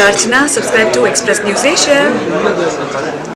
Archana. Subscribe to Express News Asia.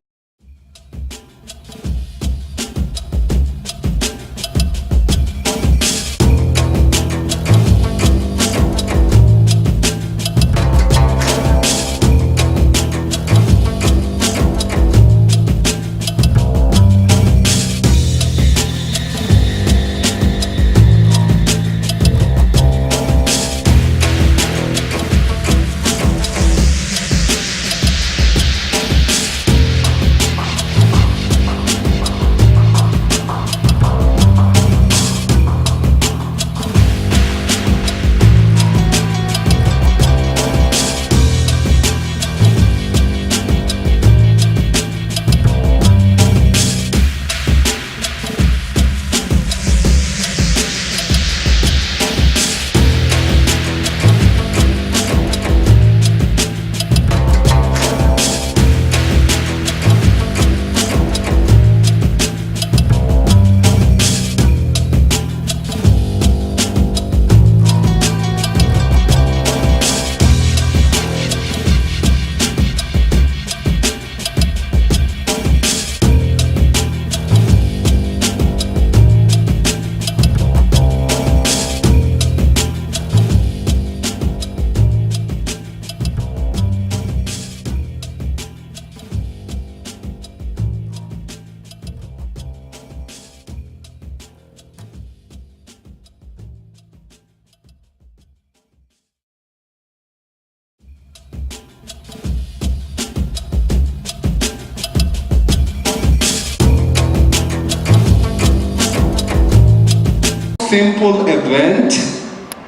Simple event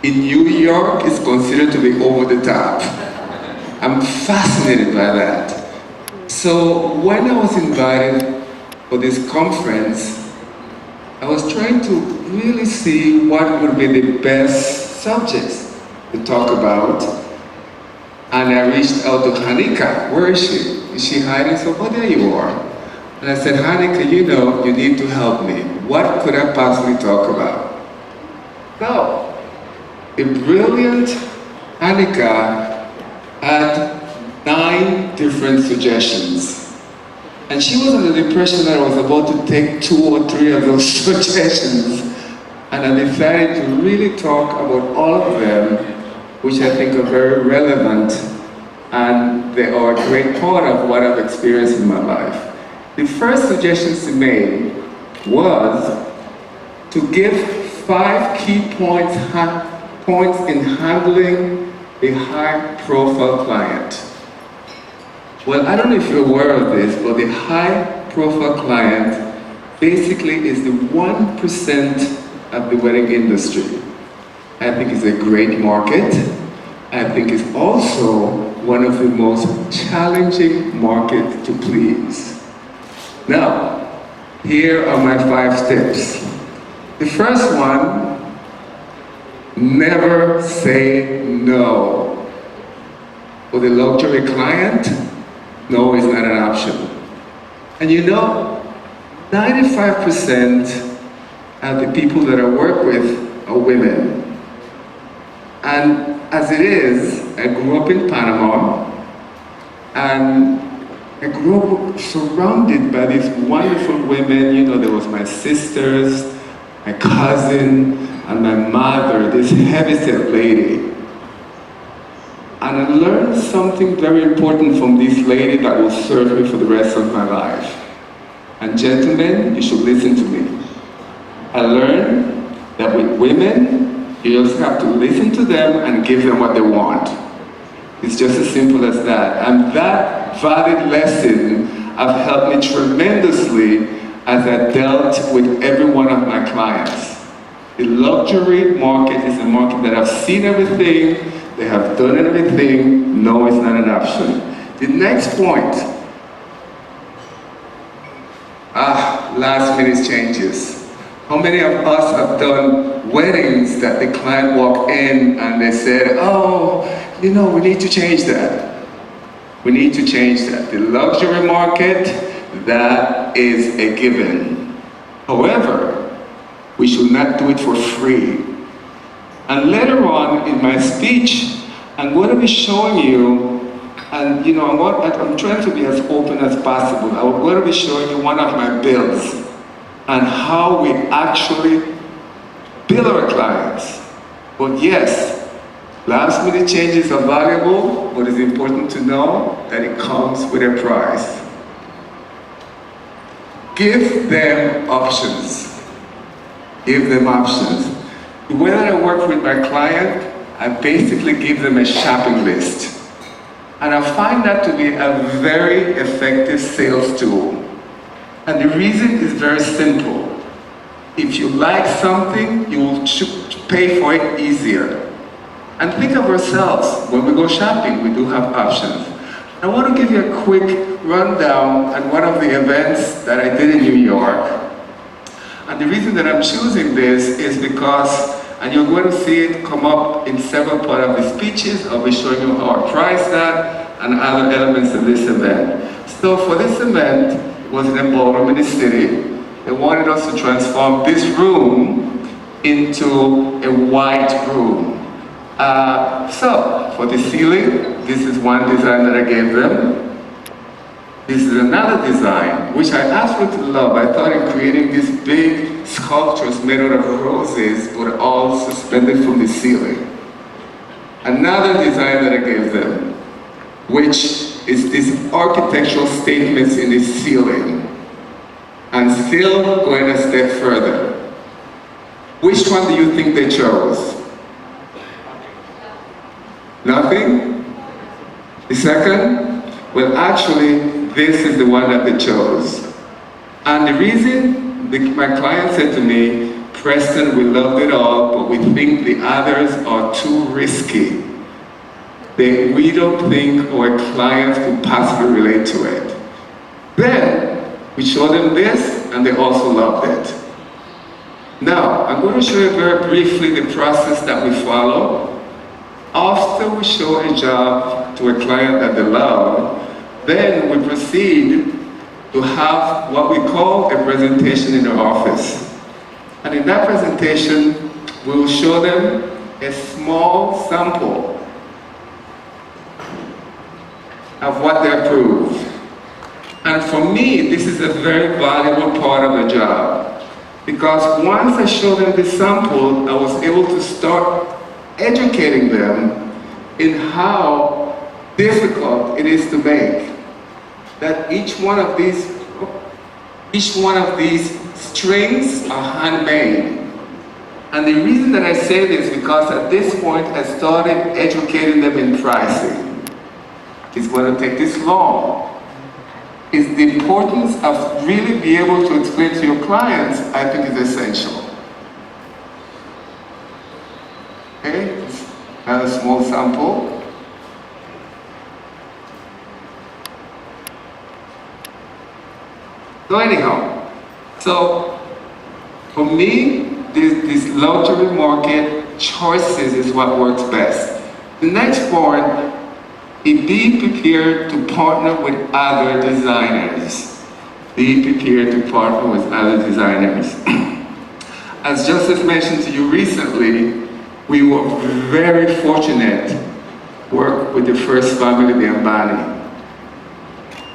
in New York is considered to be over the top. I'm fascinated by that. So when I was invited for this conference, I was trying to really see what would be the best subjects to talk about. And I reached out to Hanika. Where is she? Is she hiding? So, oh, there you are. And I said, Hanika, you know, you need to help me. What could I possibly talk about? Now, the brilliant Hanika had 9 different suggestions. And she was under the impression that I was about to take 2 or 3 of those suggestions. And I decided to really talk about all of them, which I think are very relevant, and they are a great part of what I've experienced in my life. The first suggestion she made was to give 5 key points in handling a high-profile client. Well, I don't know if you're aware of this, but the high-profile client basically is the 1% of the wedding industry. I think it's a great market. I think it's also one of the most challenging markets to please. Now, here are my 5 steps. The first one, never say no. For the luxury client, no is not an option. And you know, 95% of the people that I work with are women. And as it is, I grew up in Panama, and I grew up surrounded by these wonderful women. You know, there was my sisters, my cousin, and my mother, this heavy-set lady. And I learned something very important from this lady that will serve me for the rest of my life. And gentlemen, you should listen to me. I learned that with women, you just have to listen to them and give them what they want. It's just as simple as that. And that valid lesson has helped me tremendously as I dealt with every one of my clients. The luxury market is a market that I've seen everything, they have done everything, no is not an option. The next point, last minute changes. How many of us have done weddings that the client walked in and they said, oh, you know, we need to change that. We need to change that. The luxury market, that is a given. However, we should not do it for free. And later on in my speech, I'm going to be showing you And I'm trying to be as open as possible. I'm going to be showing you one of my builds and how we actually bill our clients. But yes, last minute changes are valuable, but it's important to know that it comes with a price. Give them options. Give them options. The way that I work with my client, I basically give them a shopping list. And I find that to be a very effective sales tool. And the reason is very simple. If you like something, you will pay for it easier. And think of ourselves, when we go shopping, we do have options. I want to give you a quick rundown on one of the events that I did in New York. And the reason that I'm choosing this is because, and you're going to see it come up in several parts of the speeches. I'll be showing you how I priced that and other elements of this event. So for this event, it was in a ballroom in the city. They wanted us to transform this room into a white room. So for the ceiling, this is one design that I gave them. This is another design, which I absolutely love. I thought in creating these big sculptures made out of roses, but all suspended from the ceiling. Another design that I gave them, which is these architectural statements in the ceiling. And still going a step further. Which one do you think they chose? Nothing? The second? Well, actually, this is the one that they chose. And the reason, my client said to me, Preston, we loved it all, but we think the others are too risky. We don't think our clients could possibly relate to it. Then, we showed them this, and they also loved it. Now, I'm going to show you very briefly the process that we follow. After we show a job to a client that they love, then we proceed to have what we call a presentation in the office. And in that presentation, we will show them a small sample of what they approved. And for me, this is a very valuable part of the job. Because once I showed them the sample, I was able to start educating them in how difficult it is to make. That each one of these strings are handmade. And the reason that I say this is because at this point I started educating them in pricing. It's going to take this long. Is the importance of really being able to explain to your clients, I think is essential. Okay, another small sample. So anyhow, so for me, this luxury market choices is what works best. The next part, be prepared to partner with other designers. Be prepared to partner with other designers. As Joseph mentioned to you recently, we were very fortunate to work with the first family, the Ambani.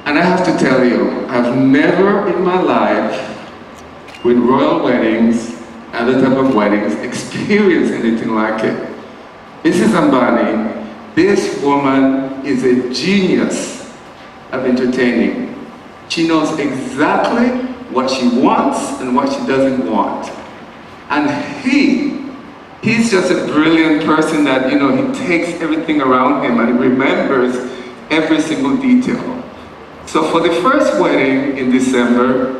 And I have to tell you, I've never in my life, with royal weddings, other type of weddings, experienced anything like it. Mrs. Ambani, this woman is a genius of entertaining. She knows exactly what she wants and what she doesn't want. And he's just a brilliant person that, he takes everything around him and he remembers every single detail. So for the first wedding in December,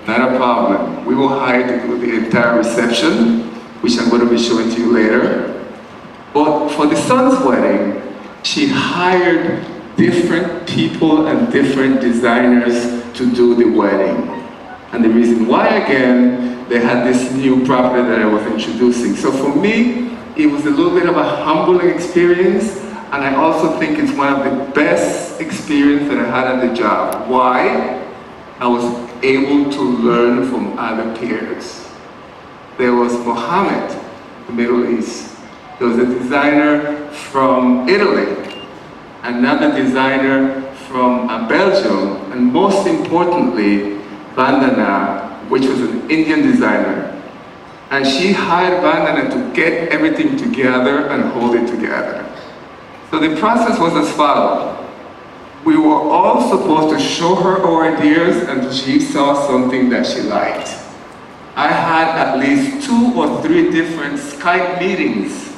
not a problem. We were hired to do the entire reception, which I'm going to be showing to you later. But for the son's wedding, she hired different people and different designers to do the wedding. And the reason why, again, they had this new property that I was introducing. So for me, it was a little bit of a humbling experience, and I also think it's one of the best experiences that I had at the job. Why? I was able to learn from other peers. There was Mohammed, the Middle East. There was a designer from Italy. another designer from Belgium, and most importantly, Vandana, which was an Indian designer. And she hired Vandana to get everything together and hold it together. So the process was as follows. We were all supposed to show her our ideas, and she saw something that she liked. I had at least 2 or 3 different Skype meetings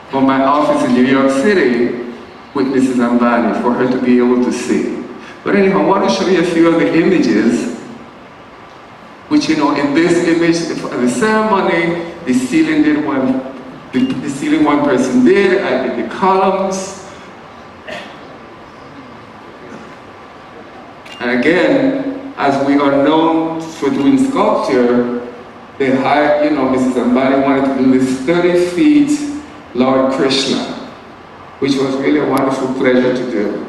from my office in New York City with Mrs. Ambani for her to be able to see. But anyhow, I want to show you a few of the images, which, you know, in this image, for the ceremony, the ceiling did the ceiling one person did, I did the columns. And again, as we are known for doing sculpture, they hired, you know, Mrs. Ambani wanted to do this 30 feet Lord Krishna, which was really a wonderful pleasure to do.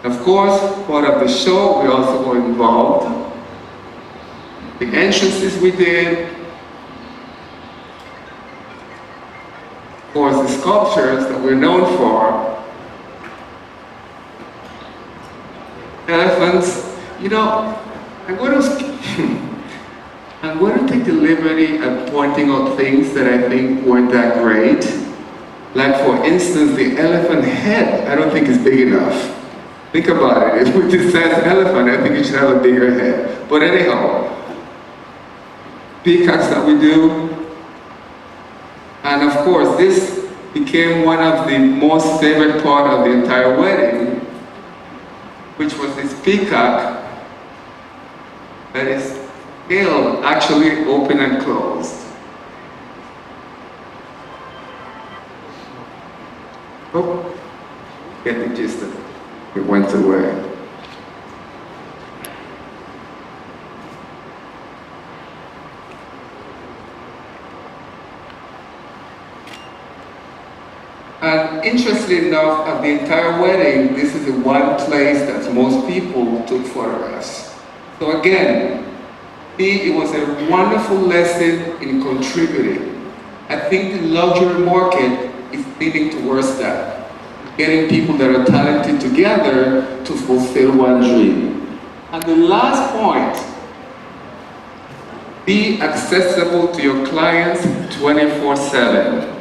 Of course, part of the show, we also were involved. The entrances we did, of course, the sculptures that we're known for. Elephants, you know, I'm going to take the liberty of pointing out things that I think weren't that great. Like, for instance, the elephant head, I don't think is big enough. Think about it. If we decide elephant, I think it should have a bigger head. But anyhow, peacocks that we do. And of course, this became one of the most favorite part of the entire wedding, which was this peacock that is scaled, actually open and closed. Oh, get the gist of it. It went away. And interestingly enough, at the entire wedding, this is the one place that most people took photographs. So again, it was a wonderful lesson in contributing. I think the luxury market is leading towards that. Getting people that are talented together to fulfill one dream. And the last point, be accessible to your clients 24/7.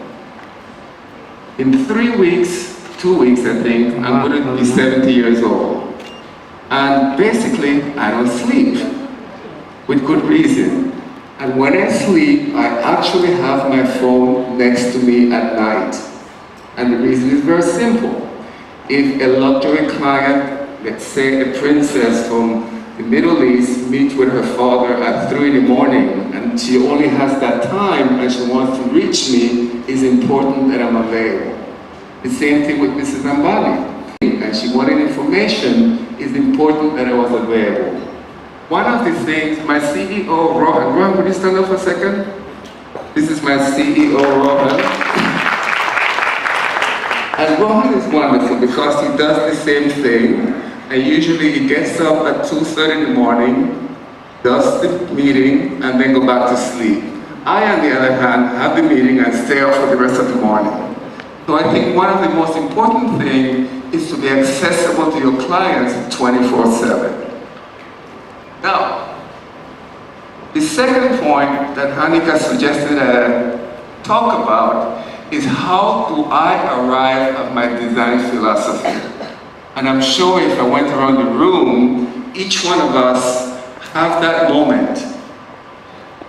In 3 weeks, 2 weeks I think, I'm going to be 70 years old. And basically, I don't sleep, with good reason. And when I sleep, I actually have my phone next to me at night. And the reason is very simple. If a luxury client, let's say a princess from the Middle East, meets with her father at 3 in the morning, and she only has that time and she wants to reach me, it's important that I'm available. The same thing with Mrs. Ambani. And she wanted information, it's important that I was available. One of the things, my CEO, Rohan, would you stand up for a second? This is my CEO, Rohan. And Rohan is wonderful because he does the same thing. And usually he gets up at 2:30 in the morning, does the meeting, and then go back to sleep. I, on the other hand, have the meeting and stay up for the rest of the morning. So I think one of the most important things is to be accessible to your clients 24/7. Now, the second point that Hanika suggested that I talk about is how do I arrive at my design philosophy? And I'm sure if I went around the room, each one of us have that moment.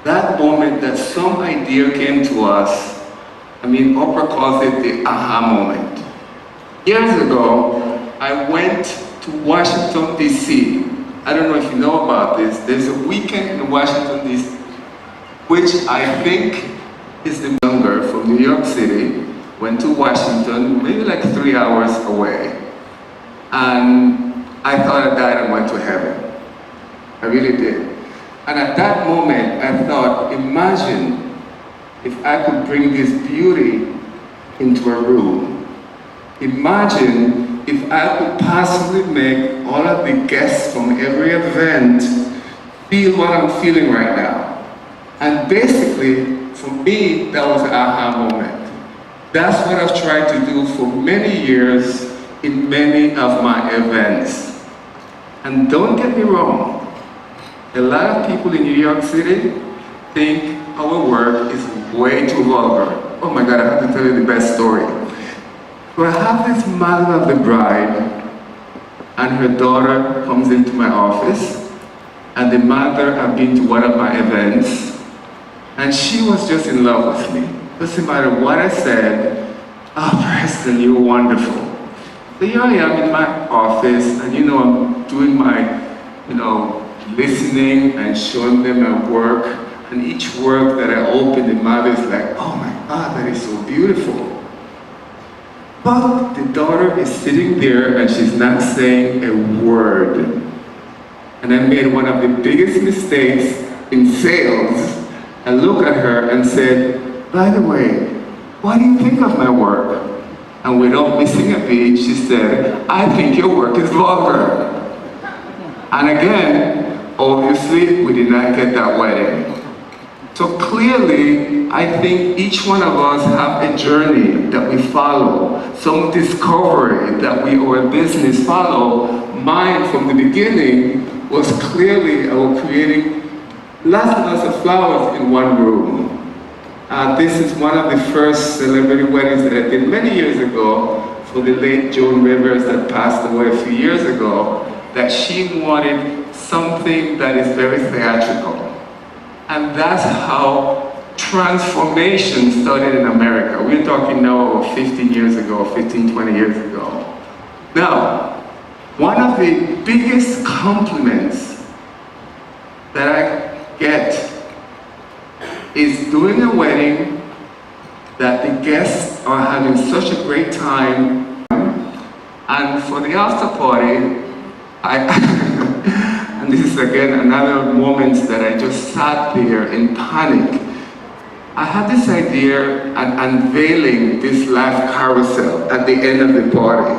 That moment that some idea came to us. I mean, Oprah calls it the aha moment. Years ago, I went to Washington, D.C. I don't know if you know about this. There's a weekend in Washington, D.C., which I think is the younger from New York City, went to Washington, maybe like 3 hours away. And I thought I died and went to heaven. I really did. And at that moment, I thought, imagine if I could bring this beauty into a room. Imagine if I could possibly make all of the guests from every event feel what I'm feeling right now. And basically, for me, that was an aha moment. That's what I've tried to do for many years in many of my events. And don't get me wrong, a lot of people in New York City think our work is way too vulgar. Oh my God, I have to tell you the best story. So I have this mother of the bride, and her daughter comes into my office, and the mother had been to one of my events, and she was just in love with me. Doesn't matter what I said, "Oh, Preston, you're wonderful." So here I am in my office, and I'm doing my, listening and showing them my work, and each work that I open, the mother is like, "Oh my God, that is so beautiful." But the daughter is sitting there and she's not saying a word. And I made one of the biggest mistakes in sales. I looked at her and said, "By the way, what do you think of my work?" And without missing a beat, she said, "I think your work is vulgar." And again, obviously, we did not get that wedding. So clearly, I think each one of us have a journey that we follow, some discovery that we or a business follow. Mine from the beginning was clearly I was creating lots and lots of flowers in one room. This is one of the first celebrity weddings that I did many years ago for the late Joan Rivers that passed away a few years ago, that she wanted something that is very theatrical. And that's how transformation started in America. We're talking now 15 years ago, 15, 20 years ago. Now, one of the biggest compliments that I get is doing a wedding that the guests are having such a great time, and for the after party, and this is again another moment that I just sat there in panic. I had this idea of unveiling this life carousel at the end of the party.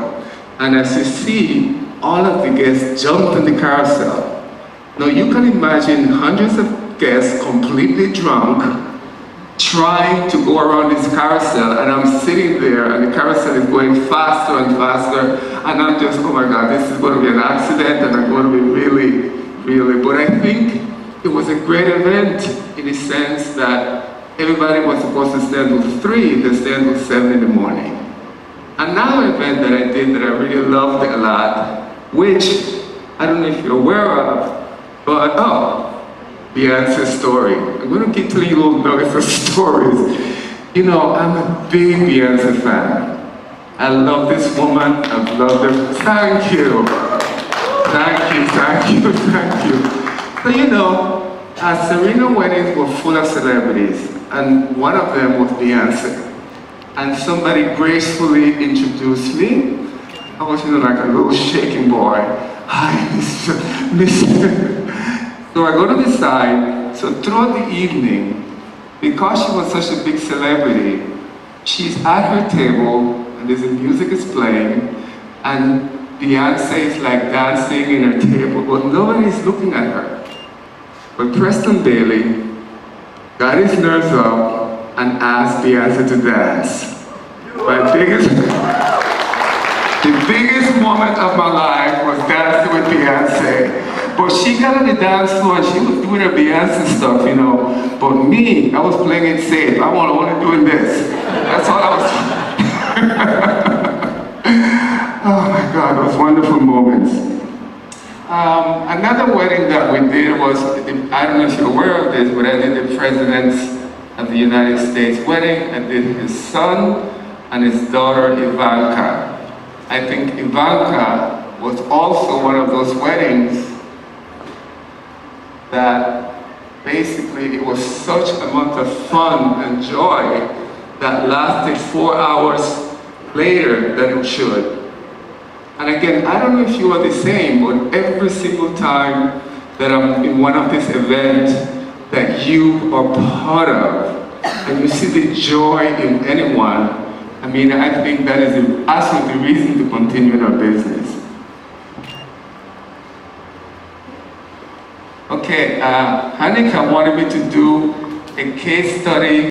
And as you see, all of the guests jumped on the carousel. Now you can imagine hundreds of guests completely drunk, trying to go around this carousel, and I'm sitting there and the carousel is going faster and faster, and I'm just, oh my God, this is going to be an accident and I'm going to be really, but I think it was a great event in the sense that everybody was supposed to stay until 3, they stayed until 7 in the morning. Another event that I did that I really loved a lot, which I don't know if you're aware of, but Beyonce's story. I'm going to keep telling you little nuggets of stories. I'm a big Beyonce fan. I love this woman, I've loved her. Thank you. So Serena weddings were full of celebrities, and one of them was Beyonce. And somebody gracefully introduced me. I was like a little shaking boy. "Hi, Mr. So I go to the side. So throughout the evening, because she was such a big celebrity, she's at her table, and the music is playing, and Beyonce is like dancing in her table, but nobody's looking at her. But Preston Bailey got his nerves up and asked Beyonce to dance. The biggest moment of my life was dancing with Beyonce. But she got on the dance floor and she was doing her Beyonce stuff, But me, I was playing it safe. I was only doing this. That's all I was Oh my God, those wonderful moments. Another wedding that we did was, I don't know if you're aware of this, but I did the President of the United States wedding. I did his son and his daughter, Ivanka. I think Ivanka was also one of those weddings that basically it was such a amount of fun and joy that lasted 4 hours later than it should. And again, I don't know if you are the same, but every single time that I'm in one of these events that you are part of, and you see the joy in anyone, I think that is absolutely the reason to continue in our business. Okay, Hanika wanted me to do a case study